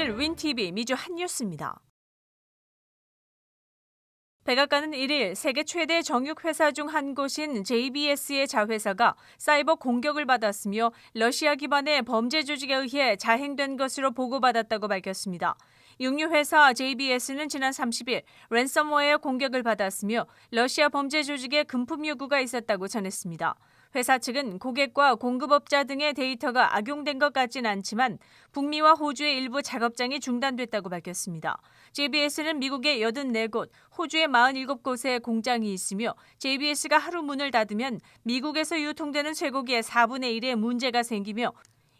오늘 윈TV 미주 핫뉴스입니다. 백악관은 1일 세계 최대 정육회사 중 한 곳인 JBS의 자회사가 사이버 공격을 받았으며 러시아 기반의 범죄 조직에 의해 자행된 것으로 보고받았다고 밝혔습니다. 육류회사 JBS는 지난 30일 랜섬웨어 공격을 받았으며 러시아 범죄 조직의 금품 요구가 있었다고 전했습니다. 회사 측은 고객과 공급업자 등의 데이터가 악용된 것 같진 않지만 북미와 호주의 일부 작업장이 중단됐다고 밝혔습니다. JBS는 미국의 84곳, 호주의 47곳에 공장이 있으며 JBS가 하루 문을 닫으면 미국에서 유통되는 쇠고기의 4분의 1에 문제가 생기며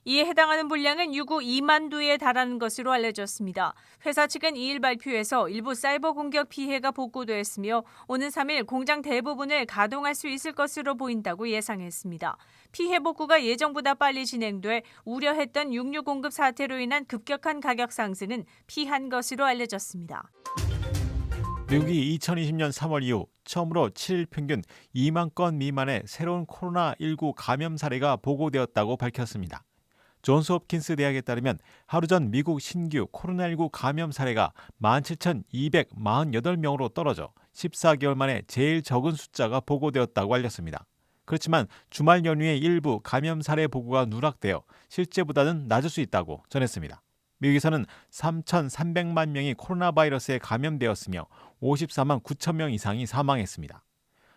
이에 해당하는 분량은 유구 2만 두에 달하는 것으로 알려졌습니다. 회사 측은 2일 발표에서 일부 사이버 공격 피해가 복구됐으며 오는 3일 공장 대부분을 가동할 수 있을 것으로 보인다고 예상했습니다. 피해 복구가 예정보다 빨리 진행돼 우려했던 육류 공급 사태로 인한 급격한 가격 상승은 피한 것으로 알려졌습니다. 미국이 2020년 3월 이후 처음으로 7일 평균 2만 건 미만의 새로운 코로나19 감염 사례가 보고되었다고 밝혔습니다. 존스홉킨스 대학에 따르면 하루 전 미국 신규 코로나19 감염 사례가 17,248명으로 떨어져 14개월 만에 제일 적은 숫자가 보고되었다고 알렸습니다. 그렇지만 주말 연휴에 일부 감염 사례 보고가 누락되어 실제보다는 낮을 수 있다고 전했습니다. 미국에서는 3,300만 명이 코로나 바이러스에 감염되었으며 54만 9천 명 이상이 사망했습니다.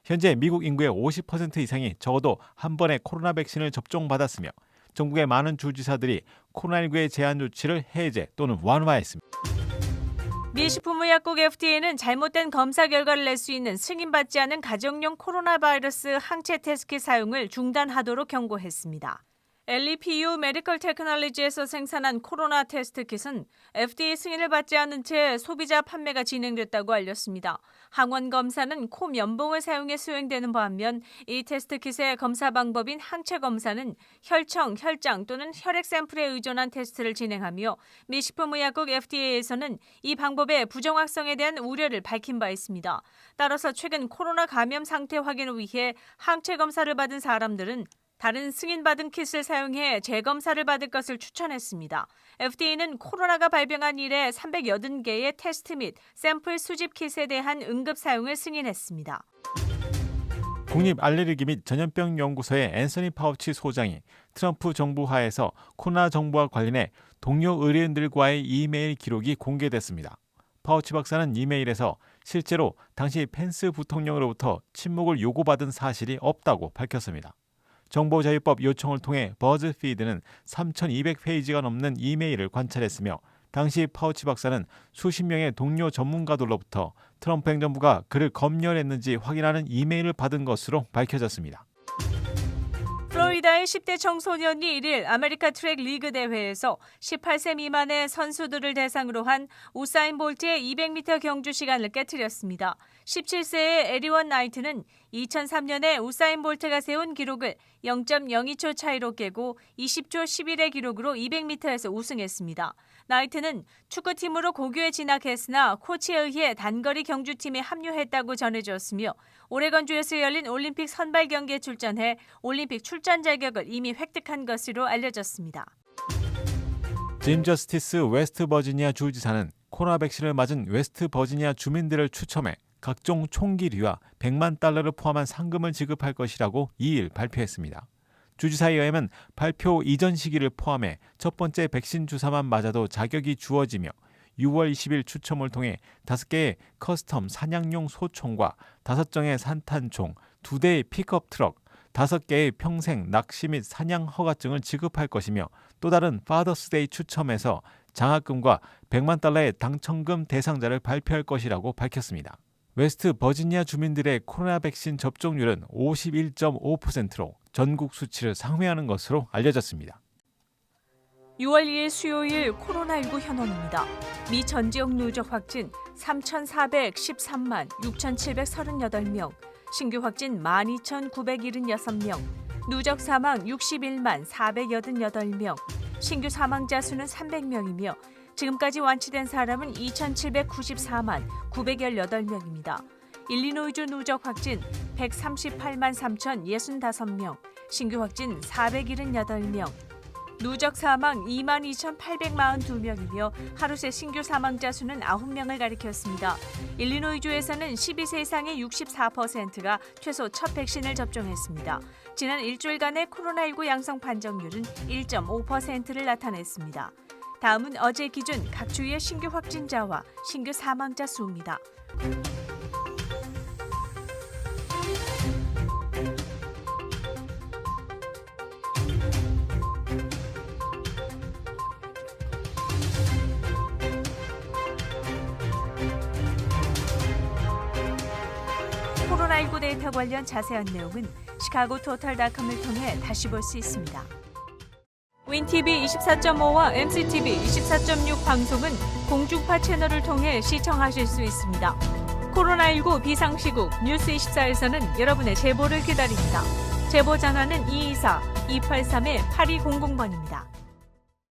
현재 미국 인구의 50% 이상이 적어도 한 번의 코로나 백신을 접종받았으며 전국의 많은 주지사들이 코로나19의 제한 조치를 해제 또는 완화했습니다. 미 식품의약국 FDA는 잘못된 검사 결과를 낼 수 있는 승인받지 않은 가정용 코로나 바이러스 항체 테스트 사용을 중단하도록 경고했습니다. LEPU 메디컬 테크놀로지에서 생산한 코로나 테스트 킷은 FDA 승인을 받지 않은 채 소비자 판매가 진행됐다고 알렸습니다. 항원 검사는 코 면봉을 사용해 수행되는 반면 이 테스트 킷의 검사 방법인 항체 검사는 혈청, 혈장 또는 혈액 샘플에 의존한 테스트를 진행하며 미 식품의약국 FDA에서는 이 방법의 부정확성에 대한 우려를 밝힌 바 있습니다. 따라서 최근 코로나 감염 상태 확인을 위해 항체 검사를 받은 사람들은 다른 승인받은 킷을 사용해 재검사를 받을 것을 추천했습니다. FDA는 코로나가 발병한 이래 380개의 테스트 및 샘플 수집 킷에 대한 응급 사용을 승인했습니다. 국립알레르기 및 전염병 연구소의 앤서니 파우치 소장이 트럼프 정부 하에서 코로나 정부와 관련해 동료 의료인들과의 이메일 기록이 공개됐습니다. 파우치 박사는 이메일에서 실제로 당시 펜스 부통령으로부터 침묵을 요구받은 사실이 없다고 밝혔습니다. 정보자유법 요청을 통해 버즈피드는 3,200페이지가 넘는 이메일을 관찰했으며 당시 파우치 박사는 수십 명의 동료 전문가들로부터 트럼프 행정부가 그를 검열했는지 확인하는 이메일을 받은 것으로 밝혀졌습니다. 플로리다의 10대 청소년이 1일 아메리카 트랙 리그 대회에서 18세 미만의 선수들을 대상으로 한 우사인 볼트의 200m 경주 시간을 깨트렸습니다. 17세의 에리원 나이트는 2003년에 우사인 볼트가 세운 기록을 0.02초 차이로 깨고 20초 11의 기록으로 200m에서 우승했습니다. 나이트는 축구팀으로 고교에 진학했으나 코치에 의해 단거리 경주팀에 합류했다고 전해졌으며 오레건주에서 열린 올림픽 선발 경기에 출전해 올림픽 출전 자격을 이미 획득한 것으로 알려졌습니다. 짐 저스티스 웨스트 버지니아 주지사는 코로나 백신을 맞은 웨스트 버지니아 주민들을 추첨해 각종 총기류와 100만 달러를 포함한 상금을 지급할 것이라고 2일 발표했습니다. 주지사에 의하면 발표 이전 시기를 포함해 첫 번째 백신 주사만 맞아도 자격이 주어지며 6월 20일 추첨을 통해 5개의 커스텀 사냥용 소총과 5정의 산탄총, 2대의 픽업 트럭, 5개의 평생 낚시 및 사냥 허가증을 지급할 것이며 또 다른 파더스데이 추첨에서 장학금과 100만 달러의 당첨금 대상자를 발표할 것이라고 밝혔습니다. 웨스트 버지니아 주민들의 코로나 백신 접종률은 51.5%로 전국 수치를 상회하는 것으로 알려졌습니다. 6월 2일 수요일 코로나19 현황입니다. 미 전 지역 누적 확진 3,413만 6,738명, 신규 확진 12,976명, 누적 사망 61만 488명, 신규 사망자 수는 300명이며 지금까지 완치된 사람은 2,794만 918명입니다. 일리노이주 누적 확진 138만 3,065명, 신규 확진 478명, 누적 사망 22,842명이며 하루 새 신규 사망자 수는 9명을 가리켰습니다. 일리노이주에서는 12세 이상의 64%가 최소 첫 백신을 접종했습니다. 지난 일주일간의 코로나19 양성 판정률은 1.5%를 나타냈습니다. 다음은 어제 기준 각 주의 신규 확진자와 신규 사망자 수입니다. 코로나19 데이터 관련 자세한 내용은 시카고토탈닷컴을 통해 다시 볼 수 있습니다. 윈TV 24.5와 MCTV 24.6 방송은 공중파 채널을 통해 시청하실 수 있습니다. 코로나19 비상시국 뉴스24에서는 여러분의 제보를 기다립니다. 제보 전화는 224-283-8200번입니다.